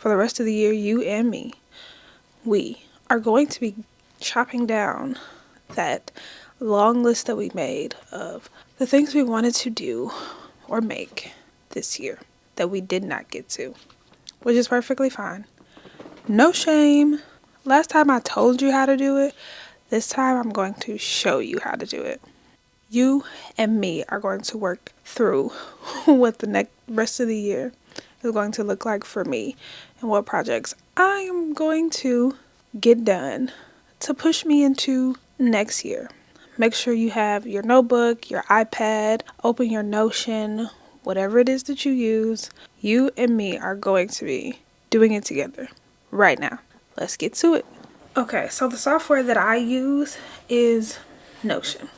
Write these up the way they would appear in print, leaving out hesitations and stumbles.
for the rest of the year, you and me, we are going to be chopping down that long list that we made of the things we wanted to do or make this year that we did not get to, which is perfectly fine. No shame. Last time I told you how to do it. This time I'm going to show you how to do it. You and me are going to work through what the rest of the year is going to look like for me and what projects I am going to get done to push me into next year. Make sure you have your notebook, your iPad, open your Notion, whatever it is that you use. You and me are going to be doing it together right now. Let's get to it. Okay, so the software that I use is Notion.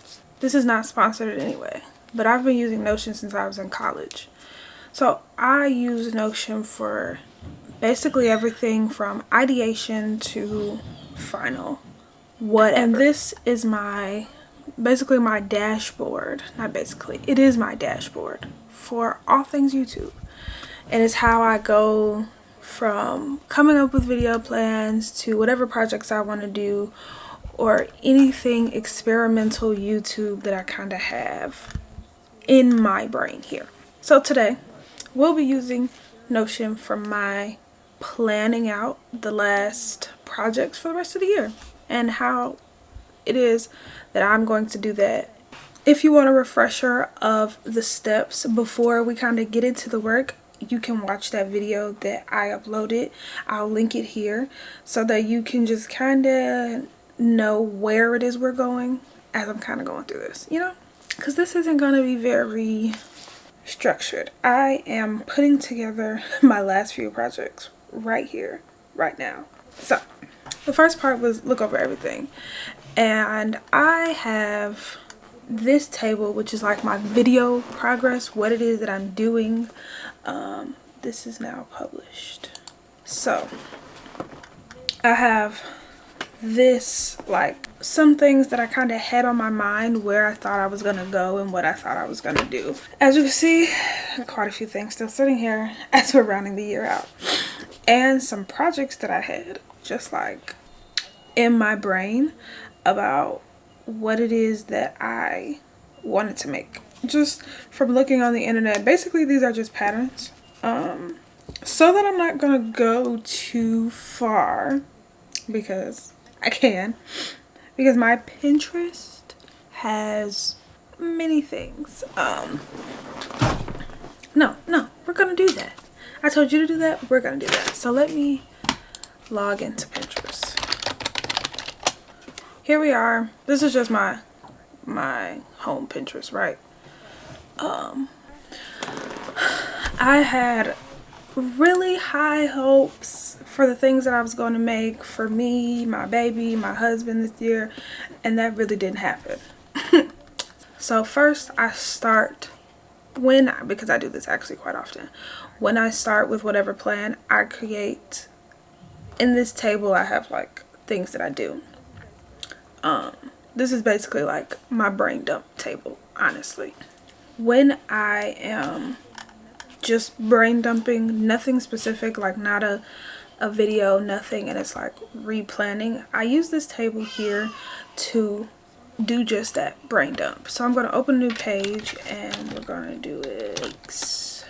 This is not sponsored in any way, but I've been using Notion since I was in college. So I use Notion for basically everything from ideation to final, whatever. And this is basically my dashboard. Not basically, it is my dashboard for all things YouTube. And it's how I go from coming up with video plans to whatever projects I want to do or anything experimental YouTube that I kind of have in my brain here. So today we'll be using Notion for my planning out the last projects for the rest of the year and how it is that I'm going to do that. If you want a refresher of the steps before we kind of get into the work, you can watch that video that I uploaded. I'll link it here so that you can just kind of know where it is we're going as I'm kind of going through this, because this isn't going to be very structured. I am putting together my last few projects right here, right now. So the first part was look over everything. And I have this table, which is like my video progress, what it is that I'm doing. This is now published. So I have this, like some things that I kind of had on my mind where I thought I was going to go and what I thought I was going to do. As you can see, quite a few things still sitting here as we're rounding the year out. And some projects that I had just like in my brain about what it is that I wanted to make. Just from looking on the internet. Basically, these are just patterns. So that I'm not going to go too far because I can. Because my Pinterest has many things. No, we're going to do that. I told you to do that. We're going to do that. So let me log into Pinterest. Here we are. This is just my home Pinterest, right? I had really high hopes for the things that I was going to make for me, my baby, my husband this year, and that really didn't happen. So first I start because I do this actually quite often. When I start with whatever plan, I create in this table. I have like things that I do. This is basically like my brain dump table, honestly. When I am just brain dumping, nothing specific, like not a video, nothing, and it's like replanning, I use this table here to do just that, brain dump. So I'm going to open a new page and we're going to do it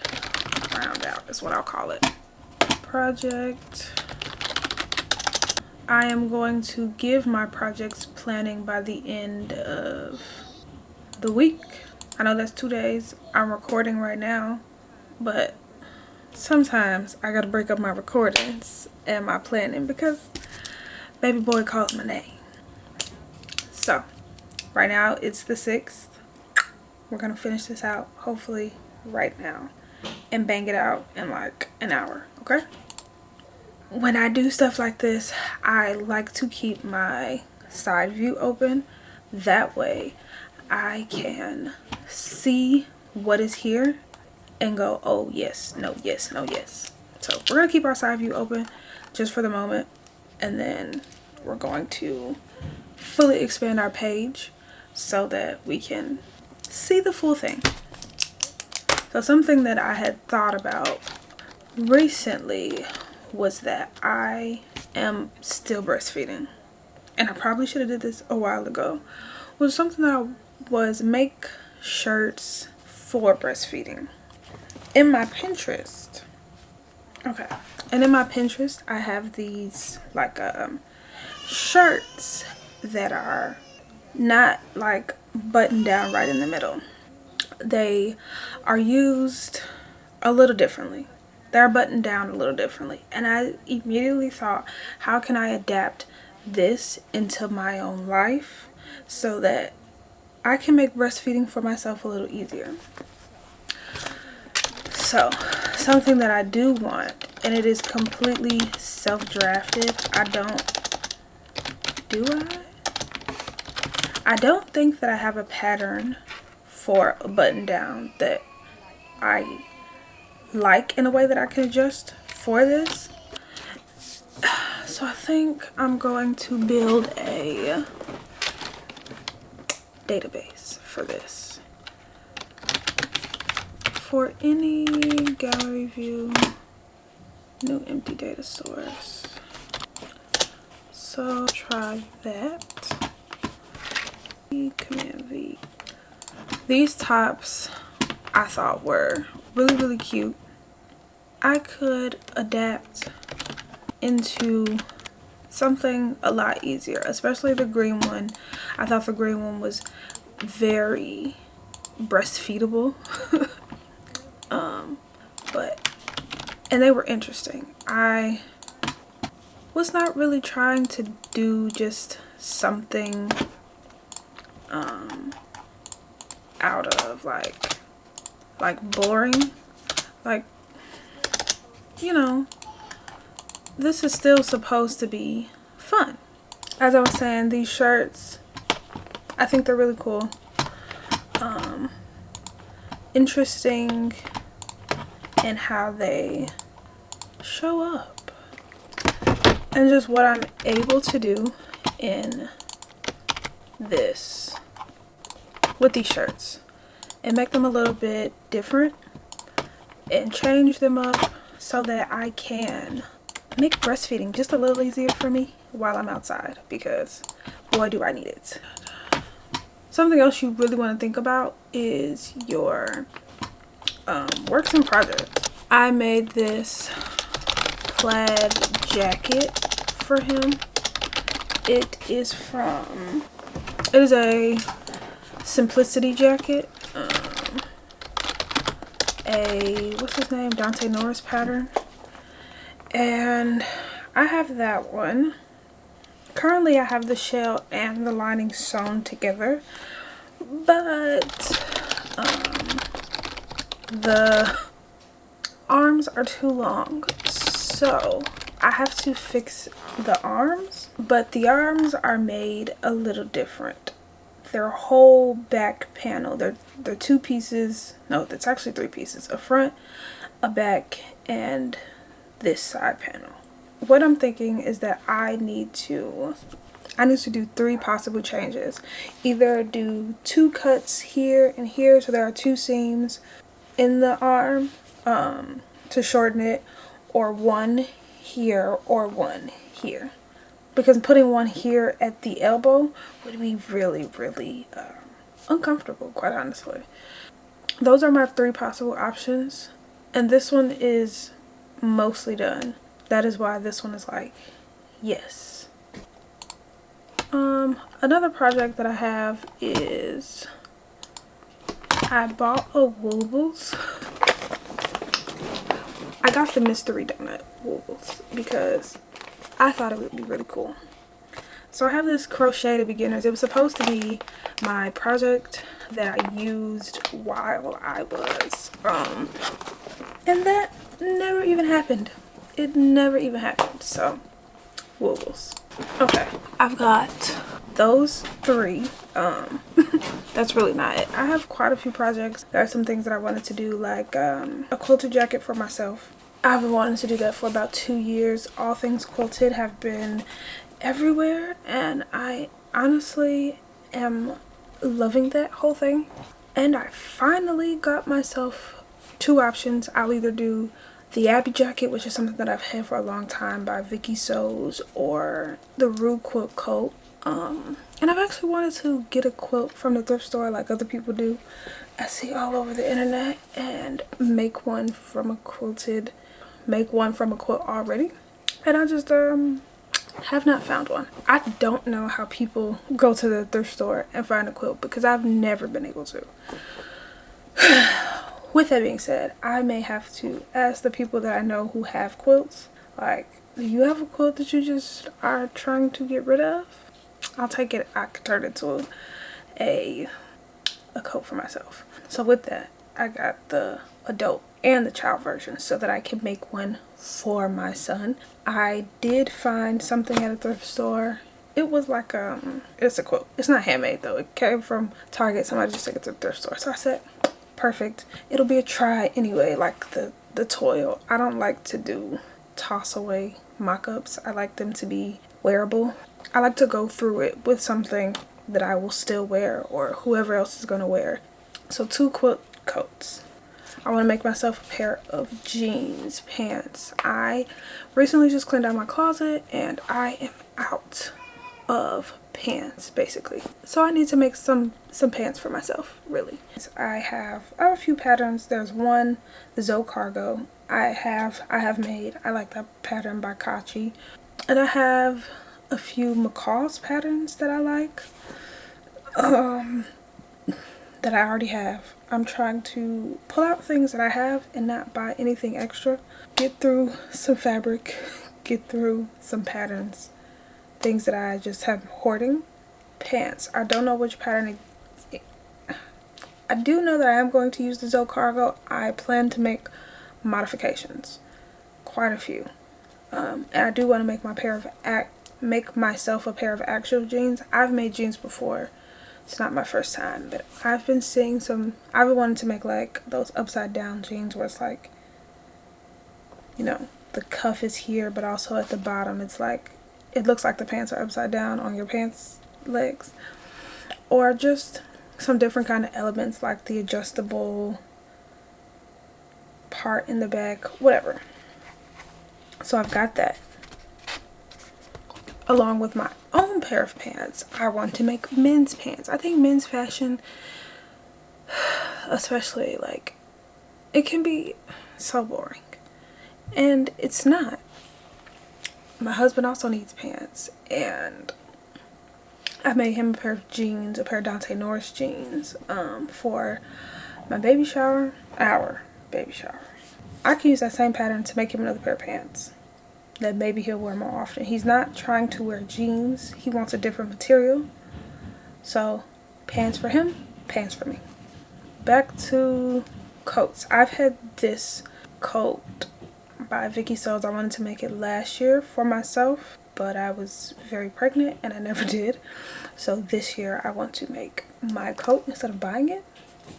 round out is what I'll call it. Project. I am going to give my projects planning by the end of the week. I know that's 2 days. I'm recording right now, but sometimes I gotta break up my recordings and my planning because baby boy calls my name. So right now it's the 6th. We're gonna finish this out hopefully right now and bang it out in like an hour, okay? When I do stuff like this, I like to keep my side view open. That way I can see what is here and go, oh yes, no, yes, no, yes. So we're going to keep our side view open just for the moment. And then we're going to fully expand our page so that we can see the full thing. So something that I had thought about recently was that I am still breastfeeding, and I probably should have did this a while ago, was something that was make shirts for breastfeeding. In my Pinterest, okay, and in my Pinterest I have these like shirts that are not like buttoned down right in the middle. They are used a little differently. They're buttoned down a little differently, and I immediately thought, how can I adapt this into my own life so that I can make breastfeeding for myself a little easier. So something that I do want, and it is completely self-drafted. I don't think that I have a pattern for a button down that I like in a way that I can adjust for this. So I think I'm going to build a database for this. For any gallery view, new empty data source. So try that. Command V. These tops I thought were really cute. I could adapt into something a lot easier, especially the green one. I thought the green one was very breastfeedable. And they were interesting. I was not really trying to do just something out of like boring. Like, you know, this is still supposed to be fun. As I was saying, these shirts, I think they're really cool. Interesting in how they show up, and just what I'm able to do in this with these shirts and make them a little bit different and change them up so that I can make breastfeeding just a little easier for me while I'm outside, because boy do I need it. Something else you really want to think about is your works in progress. I made this plaid jacket for him. It is a Simplicity jacket, what's his name, Dante Norris pattern, and I have that one. Currently I have the shell and the lining sewn together, but the arms are too long, so I have to fix the arms. But the arms are made a little different. Their whole back panel, they're two pieces, no, that's actually three pieces, a front, a back, and this side panel. What I'm thinking is that I need to do three possible changes. Either do two cuts here and here, so there are two seams in the arm to shorten it, or one here or one here, because putting one here at the elbow would be really uncomfortable, quite honestly. Those are my three possible options, and this one is mostly done. That is why this one is like, yes. Another project that I have is I bought a Woobles. I got the mystery donut Woobles because I thought it would be really cool. So I have this crochet to beginners. It was supposed to be my project that I used while I was and that never even happened. It never even happened. So Woobles. Okay, I've got those three. That's really not it. I have quite a few projects. There are some things that I wanted to do, like a quilted jacket for myself. I've been wanting to do that for about 2 years. All things quilted have been everywhere, and I honestly am loving that whole thing. And I finally got myself two options. I'll either do the Abby jacket, which is something that I've had for a long time by Vicky Sews, or the Rue quilt coat. And I've actually wanted to get a quilt from the thrift store like other people do. I see all over the internet, and make one from a quilt already. And I just have not found one. I don't know how people go to the thrift store and find a quilt because I've never been able to. With that being said, I may have to ask the people that I know who have quilts, like, do you have a quilt that you just are trying to get rid of? I'll take it. I could turn it to a coat for myself. So with that, I got the adult and the child version so that I can make one for my son. I did find something at a thrift store. It was like it's a quilt. It's not handmade though. It came from Target. Somebody just took it to the thrift store. So I said, perfect. It'll be a try anyway, like the toil. I don't like to do toss away mock-ups. I like them to be wearable. I like to go through it with something that I will still wear or whoever else is going to wear. So 2 quilt coats. I want to make myself a pair of jeans pants. I recently just cleaned out my closet and I am out of pants basically. So I need to make some pants for myself, really. I have a few patterns. There's one, the Zoe Cargo, I have made. I like that pattern by Kachi. And I have a few McCall's patterns that I like. That I already have. I'm trying to pull out things that I have and not buy anything extra. Get through some fabric, get through some patterns, things that I just have hoarding. Pants. I don't know which pattern. I do know that I am going to use the Zoe Cargo. I plan to make modifications, quite a few, and I do want to make myself a pair of actual jeans. I've made jeans before. It's not my first time, but I've been seeing I've been wanting to make like those upside down jeans where it's like, you know, the cuff is here, but also at the bottom it's like, it looks like the pants are upside down on your pants legs. Or just some different kind of elements like the adjustable part in the back, whatever. So I've got that. Along with my own pair of pants, I want to make men's pants. I think men's fashion, especially, like, it can be so boring. And it's not. My husband also needs pants. And I made him a pair of jeans, a pair of Dante Norris jeans, for my baby shower, our baby shower. I can use that same pattern to make him another pair of pants that maybe he'll wear more often. He's not trying to wear jeans. He wants a different material. So pants for him, pants for me. Back to coats. I've had this coat by Vicky Sews. I wanted to make it last year for myself, but I was very pregnant and I never did. So this year I want to make my coat instead of buying it.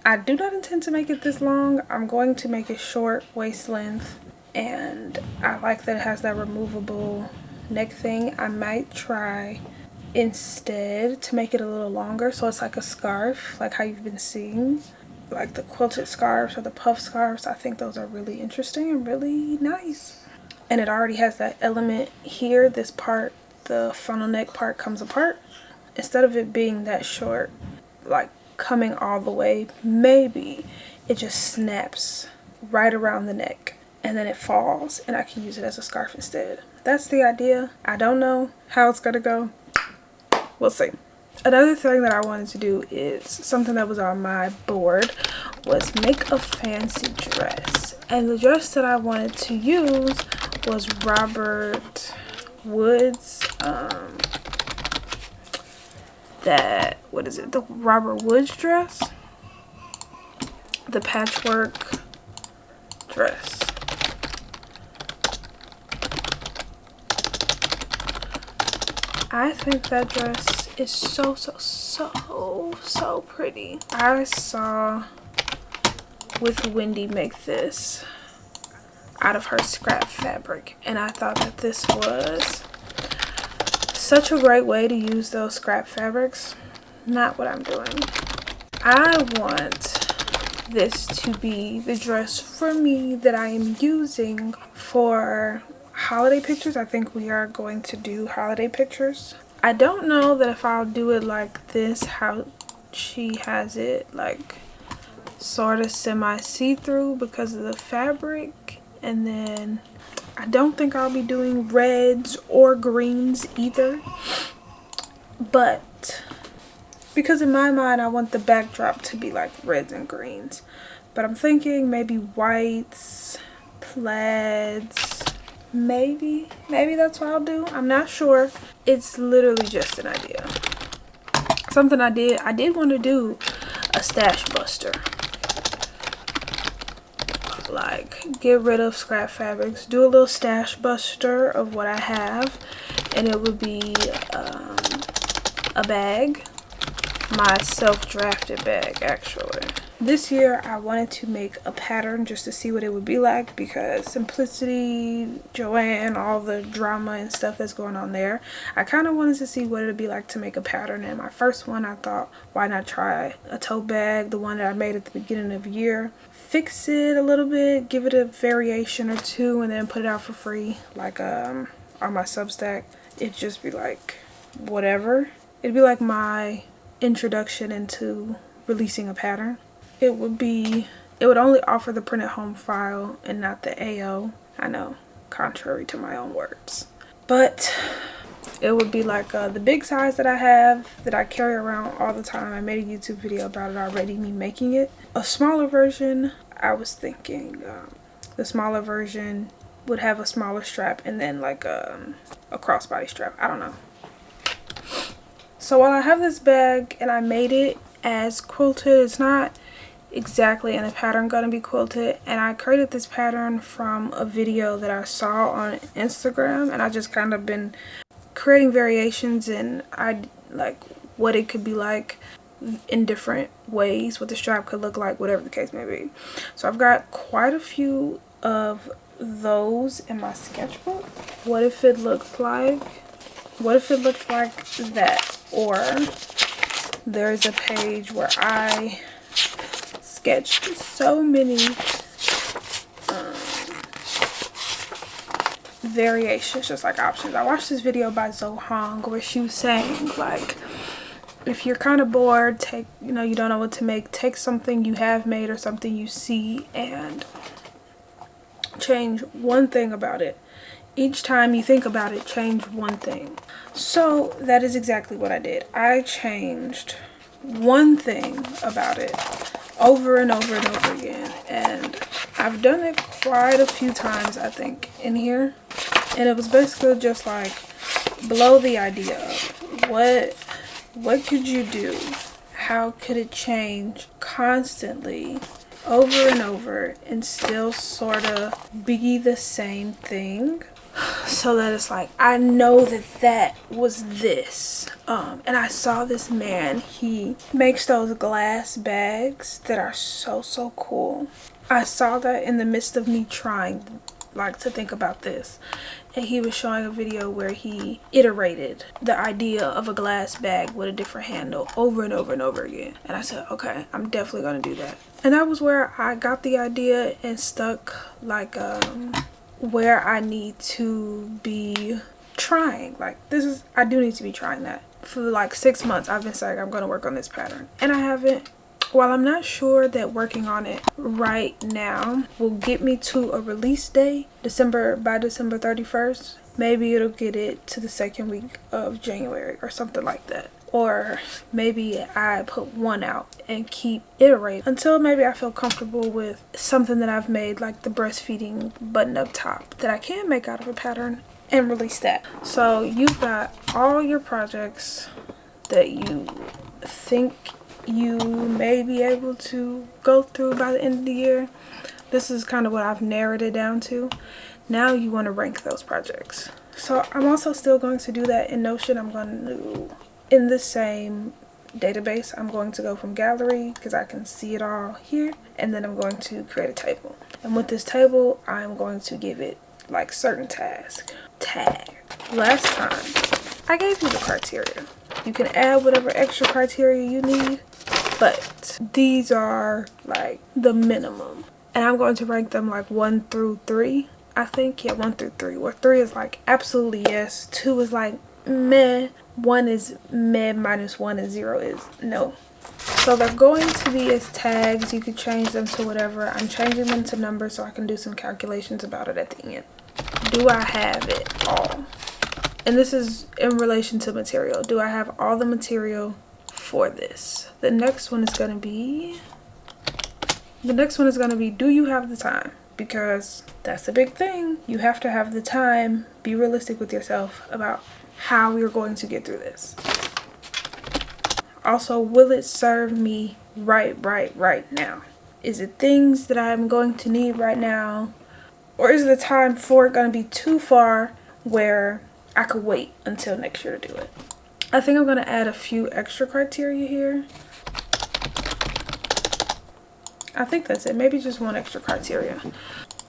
I do not intend to make it this long. I'm going to make it short waist length. And I like that it has that removable neck thing. I might try instead to make it a little longer so it's like a scarf, like how you've been seeing, like the quilted scarves or the puff scarves. I think those are really interesting and really nice. And it already has that element here. This part, the funnel neck part, comes apart. Instead of it being that short, like coming all the way, maybe it just snaps right around the neck. And then it falls and I can use it as a scarf instead. That's the idea. I don't know how it's gonna go. We'll see. Another thing that I wanted to do is something that was on my board was make a fancy dress. And the dress that I wanted to use was Robert Wood's the Robert Woods dress, the patchwork dress. I think that dress is so pretty. I saw with Wendy make this out of her scrap fabric, and I thought that this was such a great way to use those scrap fabrics. Not what I'm doing. I want this to be the dress for me that I am using for holiday pictures. I think we are going to do holiday pictures. I don't know that if I'll do it like this, how she has it like sort of semi see-through because of the fabric. And then I don't think I'll be doing reds or greens either, but because in my mind I want the backdrop to be like reds and greens. But I'm thinking maybe whites, plaids, maybe that's what I'll do. I'm not sure. It's literally just an idea. Something I did want to do a stash buster. Like get rid of scrap fabrics, do a little stash buster of what I have, and it would be a bag, my self-drafted bag actually. This year I wanted to make a pattern just to see what it would be like, because Simplicity, Joanne, all the drama and stuff that's going on there, I kind of wanted to see what it would be like to make a pattern. And my first one, I thought, why not try a tote bag, the one that I made at the beginning of the year, fix it a little bit, give it a variation or two, and then put it out for free like on my Substack. It'd just be like whatever. It'd be like my introduction into releasing a pattern. It would only offer the printed home file and not the AO. I know, contrary to my own words, but it would be like the big size that I have, that I carry around all the time. I made a YouTube video about it already, me making it. A smaller version, I was thinking the smaller version would have a smaller strap and then like a crossbody strap. I don't know. So while I have this bag and I made it as quilted, it's not exactly in a pattern gonna be quilted, and I created this pattern from a video that I saw on Instagram, and I just kind of been creating variations, and I like what it could be like in different ways, what the strap could look like, whatever the case may be. So I've got quite a few of those in my sketchbook. What if it looked like that? Or there's a page where I sketched so many variations, just like options. I watched this video by Zohong where she was saying like, if you're kind of bored, you don't know what to make, take something you have made or something you see and change one thing about it. Each time you think about it, change one thing. So that is exactly what I did. I changed one thing about it over and over and over again, and I've done it quite a few times, I think, in here. And it was basically just like blow the idea up. What could you do? How could it change constantly over and over and still sort of be the same thing? So that it's like, I know that was this. And I saw this man, he makes those glass bags that are so cool. I saw that in the midst of me trying like to think about this, and he was showing a video where he iterated the idea of a glass bag with a different handle over and over and over again. And I said, okay, I'm definitely gonna do that. And that was where I got the idea and stuck like where I need to be trying. Like I do need to be trying that. For like 6 months I've been saying I'm gonna work on this pattern, and I haven't. While I'm not sure that working on it right now will get me to a release day by December 31st, maybe it'll get it to the second week of January or something like that. Or maybe I put one out and keep iterating until maybe I feel comfortable with something that I've made, like the breastfeeding button up top that I can make out of a pattern, and release that. So you've got all your projects that you think you may be able to go through by the end of the year. This is kind of what I've narrowed it down to. Now you want to rank those projects. So I'm also still going to do that in Notion. I'm going to, in the same database, I'm going to go from gallery because I can see it all here, and then I'm going to create a table. And with this table, I'm going to give it like certain tasks. Tag. Last time I gave you the criteria. You can add whatever extra criteria you need, but these are like the minimum. And I'm going to rank them like 1 through 3. I think, yeah, 1 through 3. Where 3 is like absolutely yes, 2 is like meh, 1 is meh minus 1, and 0 is no. So they're going to be as tags. You could change them to whatever. I'm changing them to numbers so I can do some calculations about it at the end. Do I have it all? And this is in relation to material. Do I have all the material for this? The next one is going to be, do you have the time? Because that's a big thing. You have to have the time. Be realistic with yourself about how you're going to get through this. Also, will it serve me right now? Is it things that I'm going to need right now? Or is the time for it going to be too far where I could wait until next year to do it? I think I'm going to add a few extra criteria here. I think that's it. Maybe just one extra criteria.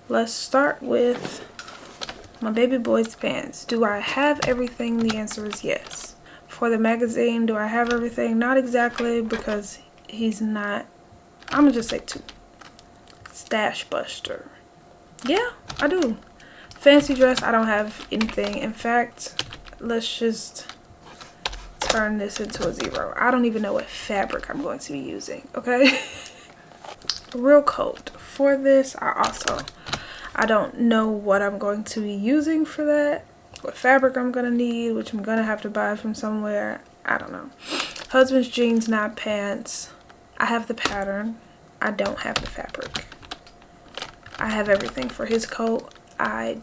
Let's start with my baby boy's pants. Do I have everything? The answer is yes. For the magazine, do I have everything? Not exactly, because he's not. I'm going to just say 2. Stash Buster. Yeah, I do. Fancy dress, I don't have anything. In fact, let's just turn this into a 0. I don't even know what fabric I'm going to be using, okay? Real coat. For this, I don't know what I'm going to be using for that. What fabric I'm going to need, which I'm going to have to buy from somewhere. I don't know. Husband's jeans, not pants. I have the pattern. I don't have the fabric. I have everything for his coat. I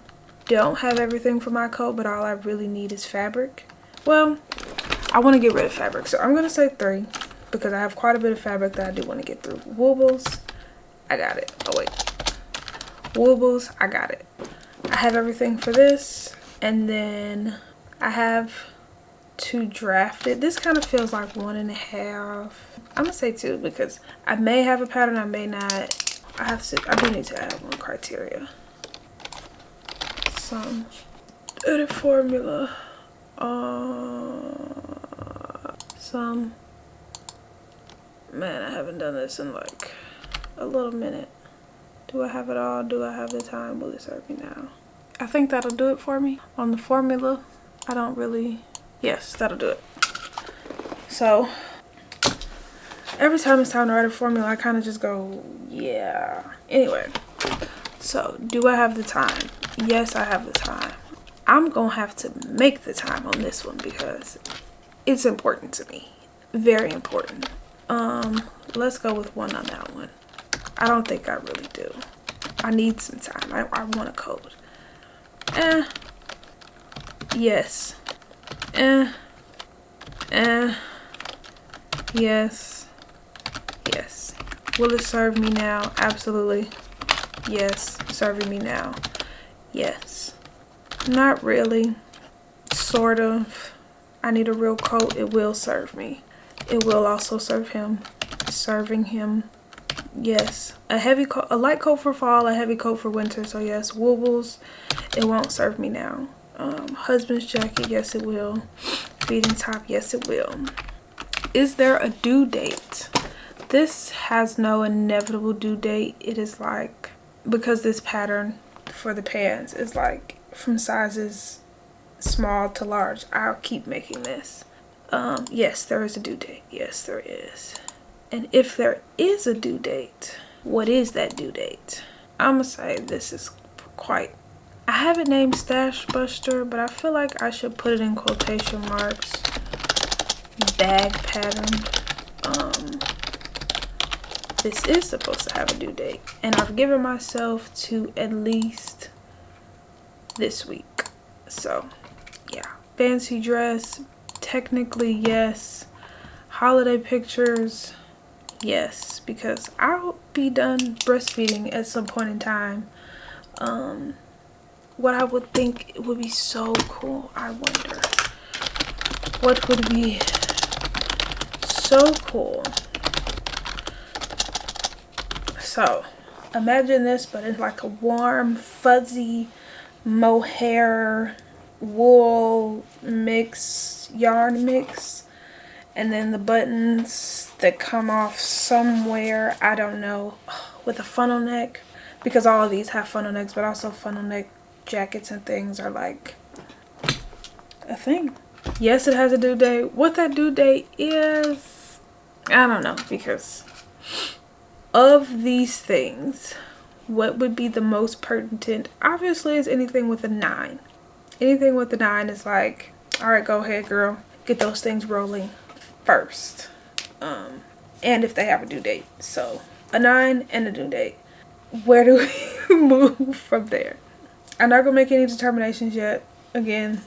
don't have everything for my coat, but all I really need is fabric. Well, I want to get rid of fabric, so I'm going to say 3 because I have quite a bit of fabric that I do want to get through. Woobles, I got it. Oh, wait. Woobles, I got it. I have everything for this, and then I have to draft it. This kind of feels like 1.5. I'm going to say 2 because I may have a pattern, I may not. I do need to add one criteria. Some edit formula. Man, I haven't done this in like a little minute. Do I have it all? Do I have the time? Will it serve me now? I think that'll do it for me. On the formula, I don't really, yes, that'll do it. So every time it's time to write a formula, I kind of just go, yeah. Anyway, so do I have the time? Yes, I have the time. I'm going to have to make the time on this one because it's important to me. Very important. Let's go with 1 on that one. I don't think I really do. I need some time. I want a code. Yes. Yes. Yes. Will it serve me now? Absolutely. Yes. Serving me now. Yes. Not really. Sort of. I need a real coat. It will serve me. It will also serve him. Serving him. Yes. A heavy coat, a light coat for fall, a heavy coat for winter. So yes, woobles. It won't serve me now. Husband's jacket. Yes, it will. Feeding top. Yes, it will. Is there a due date? This has no inevitable due date. It is like, because this pattern for the pants is like from sizes small to large, I'll keep making this. Yes, there is a due date. Yes, there is. And if there is a due date, what is that due date? I'm gonna say this is quite, I have it named Stash Buster, but I feel like I should put it in quotation marks. Bag pattern. This is supposed to have a due date, and I've given myself to at least this week. So yeah, fancy dress, technically yes. Holiday pictures, yes, because I'll be done breastfeeding at some point in time. What I would think it would be so cool, I wonder what would be so cool. So imagine this, but it's like a warm, fuzzy mohair wool mix, yarn mix, and then the buttons that come off somewhere, I don't know, with a funnel neck, because all of these have funnel necks, but also funnel neck jackets and things are like a thing. Yes, it has a due date. What that due date is, I don't know, because of these things, what would be the most pertinent? Obviously, is anything with a 9. Anything with a 9 is like, all right, go ahead, girl, get those things rolling first. And if they have a due date. So a 9 and a due date. Where do we move from there? I'm not gonna make any determinations yet. Again,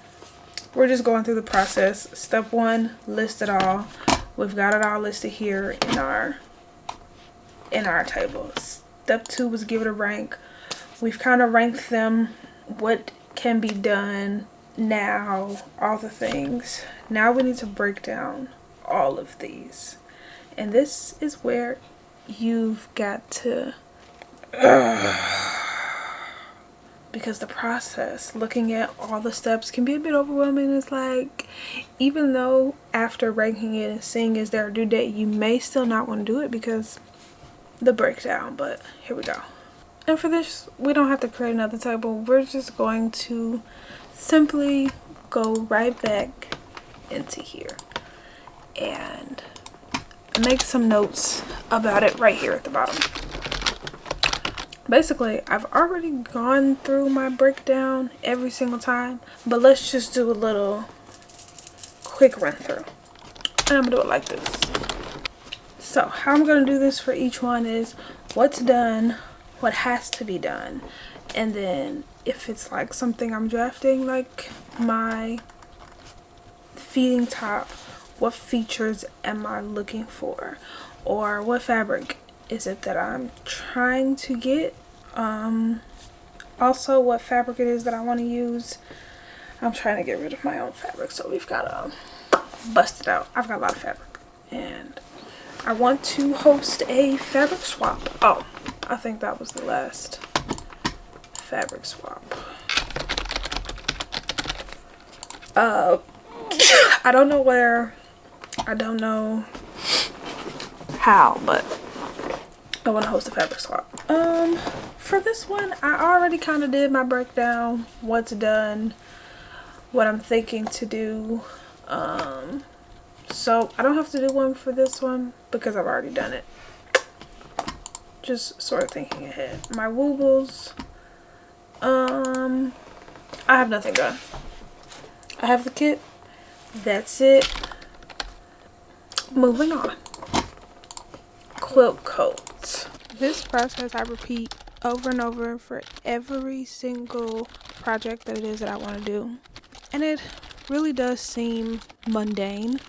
we're just going through the process. Step 1, list it all. We've got it all listed here in our table. Step 2 was give it a rank. We've kind of ranked them, what can be done now, all the things. Now we need to break down all of these. And this is where you've got to, because the process, looking at all the steps can be a bit overwhelming. It's like, even though after ranking it and seeing is there a due date, you may still not want to do it because the breakdown. But here we go. And for this, we don't have to create another table. We're just going to simply go right back into here and make some notes about it right here at the bottom. Basically, I've already gone through my breakdown every single time, but let's just do a little quick run through. And I'm gonna do it like this. So how I'm gonna do this for each one is what's done, what has to be done, and then if it's like something I'm drafting, like my feeding top, what features am I looking for, or what fabric is it that I'm trying to get, also what fabric it is that I want to use. I'm trying to get rid of my own fabric, so we've got to bust it out. I've got a lot of fabric and I want to host a fabric swap. Oh, I think that was the last fabric swap. I don't know where, I don't know how, but I want to host a fabric swap. For this one, I already kind of did my breakdown, what's done, what I'm thinking to do. So I don't have to do one for this one because I've already done it. Just sort of thinking ahead. My woobles, I have nothing done. I have the kit. That's it. Moving on. Quilt coats. This process I repeat over and over for every single project that it is that I want to do. And it really does seem mundane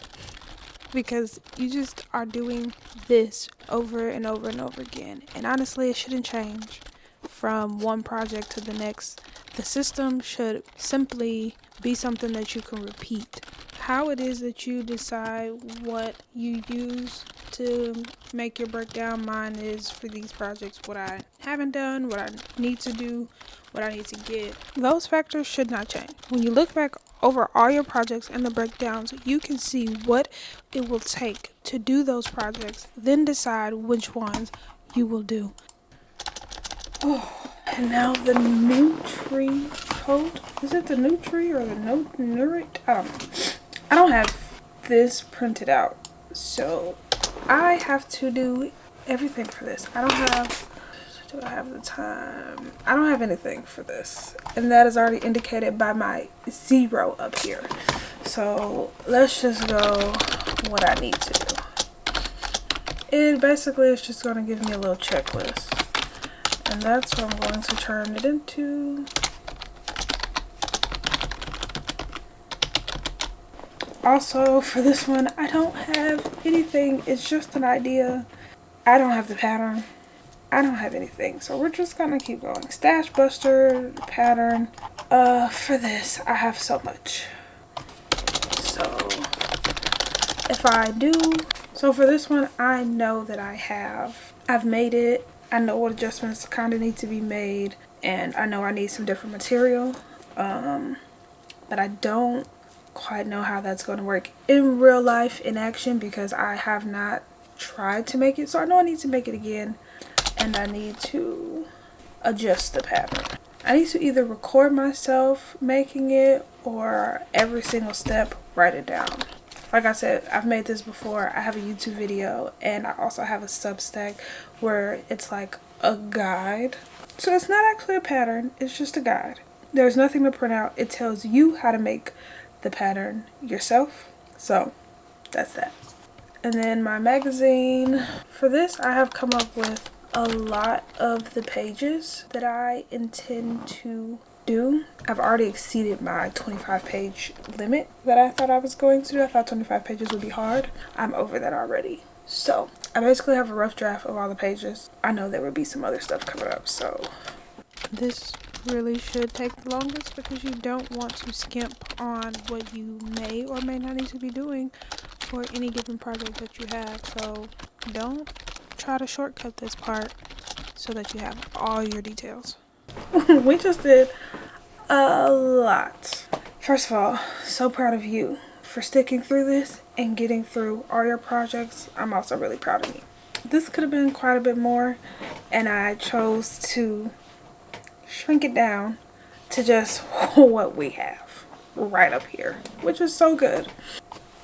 because you just are doing this over and over and over again. And honestly, it shouldn't change from one project to the next. The system should simply be something that you can repeat. How it is that you decide what you use to make your breakdown, mine is for these projects what I haven't done, what I need to do, what I need to get. Those factors should not change. When you look back over all your projects and the breakdowns, you can see what it will take to do those projects, then decide which ones you will do. Oh, and now the Nutri coat. Is it the Nutri or the Nurit? I don't know. I don't have this printed out, so I have to do everything for this. I don't have, do I have the time? I don't have anything for this, and that is already indicated by my 0 up here. So let's just go what I need to do. It basically is just going to give me a little checklist, and that's what I'm going to turn it into. Also, for this one, I don't have anything. It's just an idea. I don't have the pattern. I don't have anything. So we're just gonna keep going. Stash Buster pattern. For this, I have so much. So if I do, so for this one, I know that I've made it. I know what adjustments kind of need to be made, and I know I need some different material. But I don't quite know how that's going to work in real life in action because I have not tried to make it, so I know I need to make it again, and I need to adjust the pattern. I need to either record myself making it or every single step write it down. Like I said, I've made this before. I have a YouTube video and I also have a Substack where it's like a guide. So it's not actually a pattern, it's just a guide. There's nothing to print out. It tells you how to make the pattern yourself. So that's that. And then my magazine. For this, I have come up with a lot of the pages that I intend to do. I've already exceeded my 25 page limit that I thought I was going to do. I thought 25 pages would be hard. I'm over that already. So I basically have a rough draft of all the pages. I know there would be some other stuff coming up, so this really should take the longest because you don't want to skimp on what you may or may not need to be doing for any given project that you have. So don't try to shortcut this part so that you have all your details. We just did a lot. First of all, so proud of you for sticking through this and getting through all your projects. I'm also really proud of you. This could have been quite a bit more, and I chose to shrink it down to just what we have right up here, which is so good.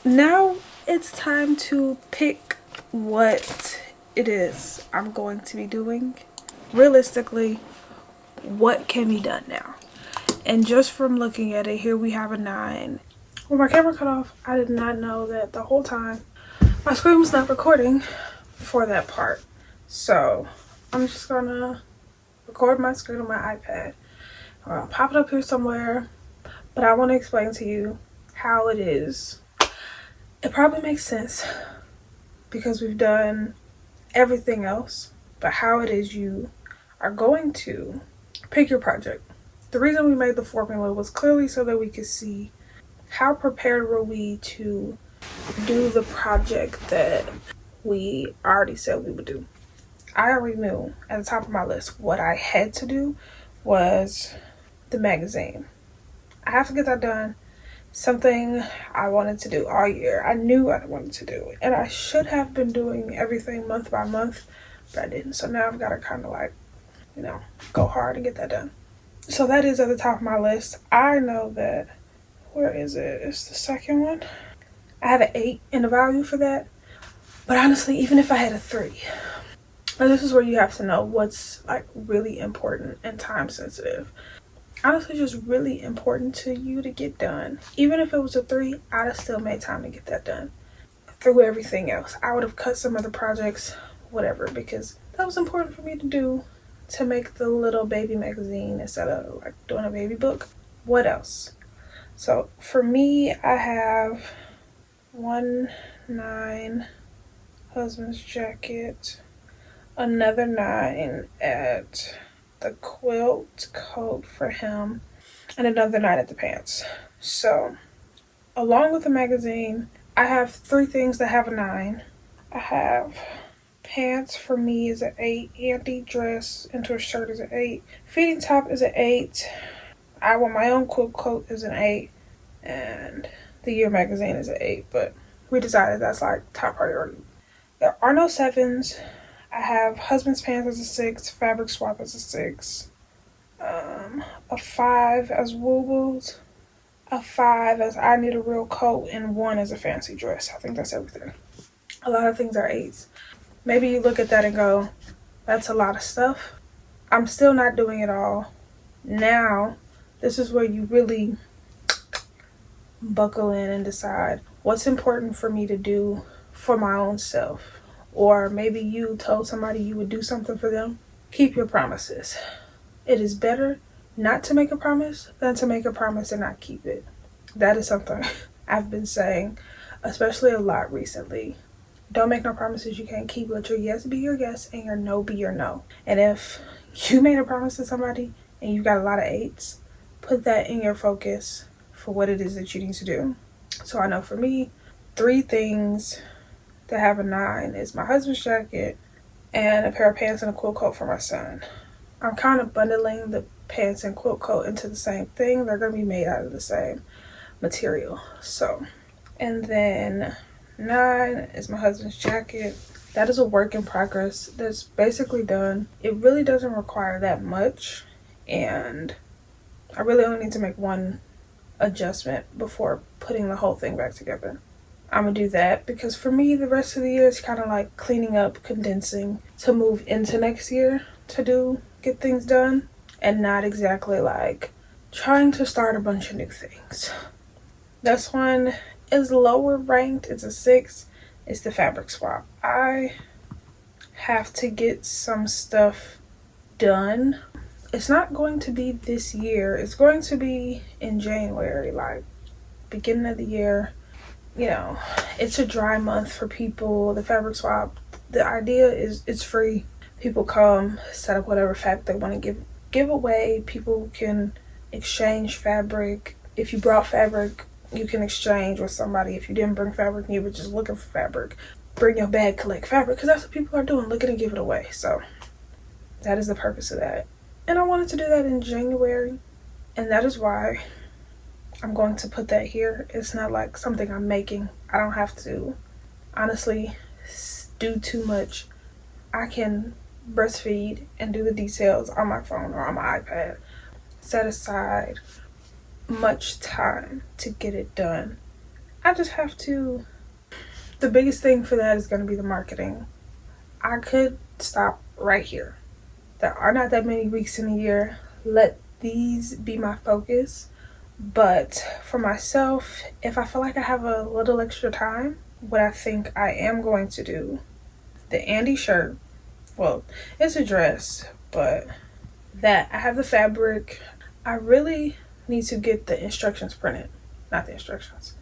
Now it's time to pick what it is I'm going to be doing. Realistically, what can be done now? And just from looking at it, here we have a 9. When my camera cut off, I did not know that the whole time my screen was not recording for that part. So I'm just gonna record my screen on my iPad. I'll pop it up here somewhere, but I want to explain to you how it is. It probably makes sense because we've done everything else, but how it is you are going to pick your project. The reason we made the formula was clearly so that we could see how prepared were we to do the project that we already said we would do. I already knew at the top of my list what I had to do was the magazine. I have to get that done. Something I wanted to do all year. I knew I wanted to do it. And I should have been doing everything month by month, but I didn't. So now I've got to kind of like, go hard and get that done. So that is at the top of my list. I know that, where is it? It's the second one. I have an 8 in the value for that. But honestly, even if I had a 3, and this is where you have to know what's like really important and time sensitive. Honestly, just really important to you to get done. Even if it was a 3, I'd have still made time to get that done. Through everything else, I would have cut some other projects, whatever, because that was important for me to do, to make the little baby magazine instead of like doing a baby book. What else? So for me, I have 1 9 husband's jacket, another 9 at the quilt coat for him, and another 9 at the pants. So along with the magazine, I have 3 things that have a 9. I have pants for me is an 8, Andy dress into a shirt is an 8, fitting top is an 8, I want my own quilt coat is an 8, and the year magazine is an 8, but we decided that's like top priority. There are no 7s. I have husband's pants as a 6, fabric swap as a 6, a 5 as woobles, a 5 as I need a real coat, and 1 as a fancy dress. I think that's everything. A lot of things are 8s. Maybe you look at that and go, that's a lot of stuff. I'm still not doing it all. Now, this is where you really buckle in and decide what's important for me to do for my own self. Or maybe you told somebody you would do something for them. Keep your promises. It is better not to make a promise than to make a promise and not keep it. That is something I've been saying, especially a lot recently. Don't make no promises you can't keep. Let your yes be your yes and your no be your no. And if you made a promise to somebody and you got a lot of 8s, put that in your focus for what it is that you need to do. So I know for me, 3 things that have a 9 is my husband's jacket and a pair of pants and a quilt coat for my son. I'm kind of bundling the pants and quilt coat into the same thing. They're going to be made out of the same material. So, and then 9 is my husband's jacket. That is a work in progress that's basically done. It really doesn't require that much, and I really only need to make one adjustment before putting the whole thing back together. I'm gonna do that because for me, the rest of the year is kind of like cleaning up, condensing to move into next year get things done, and not exactly like trying to start a bunch of new things. This one is lower ranked. It's a 6. It's the fabric swap. I have to get some stuff done. It's not going to be this year. It's going to be in January, like beginning of the year. You know, it's a dry month for people. The fabric swap, the idea is it's free. People come, set up whatever fabric they want to give away. People can exchange fabric. If you brought fabric, you can exchange with somebody. If you didn't bring fabric and you were just looking for fabric, bring your bag, collect fabric, because that's what people are doing, looking to give it away. So that is the purpose of that. And I wanted to do that in January, and that is why I'm going to put that here. It's not like something I'm making. I don't have to honestly do too much. I can breastfeed and do the details on my phone or on my iPad. Set aside much time to get it done. I just have to. The biggest thing for that is going to be the marketing. I could stop right here. There are not that many weeks in a year. Let these be my focus. But for myself, if I feel like I have a little extra time, what I think I am going to do, the Andy shirt, well, it's a dress, but that I have the fabric. I really need to get the instructions printed. Not the instructions.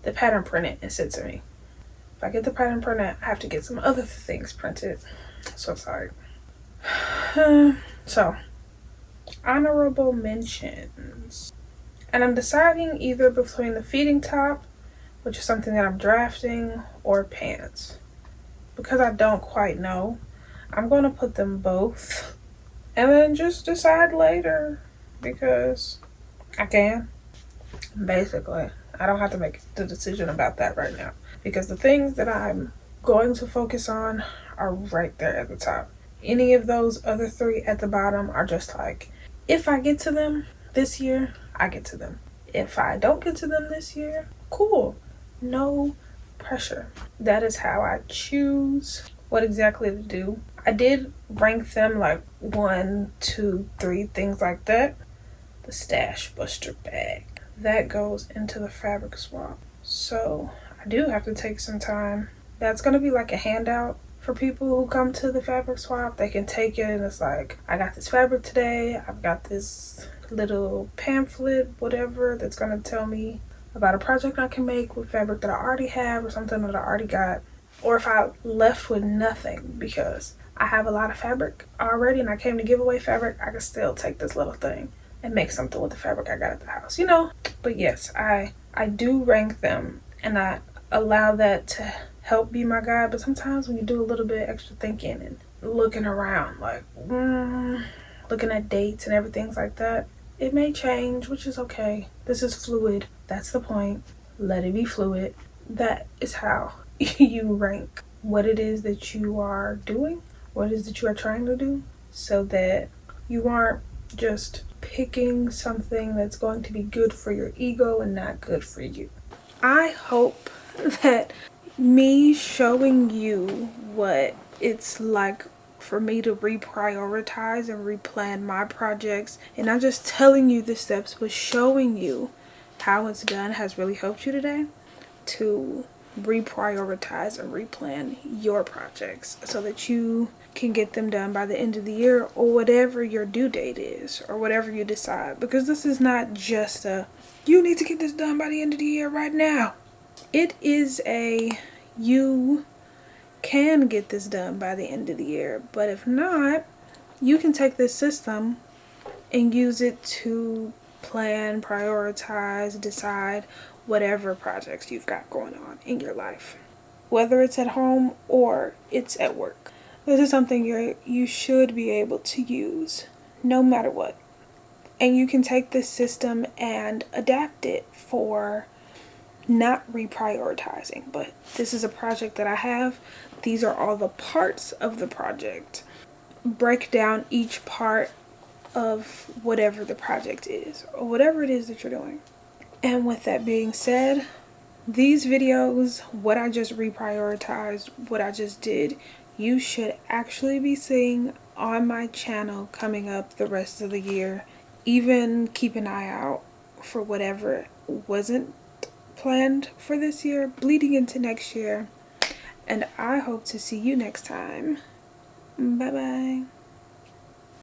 The pattern printed and sent to me. If I get the pattern printed, I have to get some other things printed. So sorry. So, honorable mentions. And I'm deciding either between the feeding top, which is something that I'm drafting, or pants. Because I don't quite know, I'm going to put them both and then just decide later because I can. Basically, I don't have to make the decision about that right now because the things that I'm going to focus on are right there at the top. Any of those other 3 at the bottom are just like, if I get to them this year, I get to them. If I don't get to them this year, cool. No pressure. That is how I choose what exactly to do. I did rank them like 1, 2, 3, things like that. The stash buster bag. That goes into the fabric swap. So I do have to take some time. That's going to be like a handout for people who come to the fabric swap. They can take it and it's like, I got this fabric today. I've got this little pamphlet, whatever, that's going to tell me about a project I can make with fabric that I already have or something that I already got. Or if I left with nothing because I have a lot of fabric already and I came to give away fabric, I can still take this little thing and make something with the fabric I got at the house, you know? But yes, I do rank them and I allow that to help be my guide. But sometimes when you do a little bit extra thinking and looking around, like looking at dates and everything like that, it may change, which is okay. This is fluid. That's the point. Let it be fluid. That is how you rank what it is that you are doing, what it is that you are trying to do, so that you aren't just picking something that's going to be good for your ego and not good for you. I hope that me showing you what it's like for me to reprioritize and replan my projects and not just telling you the steps but showing you how it's done has really helped you today to reprioritize and replan your projects so that you can get them done by the end of the year or whatever your due date is or whatever you decide, because this is not just a you need to get this done by the end of the year right now. It is a you can get this done by the end of the year, but if not, you can take this system and use it to plan, prioritize, decide whatever projects you've got going on in your life, whether it's at home or it's at work. This is something you should be able to use no matter what. And you can take this system and adapt it for not reprioritizing, but this is a project that I have. These are all the parts of the project. Break down each part of whatever the project is or whatever it is that you're doing. And with that being said, these videos, what I just reprioritized, what I just did, you should actually be seeing on my channel coming up the rest of the year. Even keep an eye out for whatever wasn't planned for this year, bleeding into next year. And I hope to see you next time. Bye bye.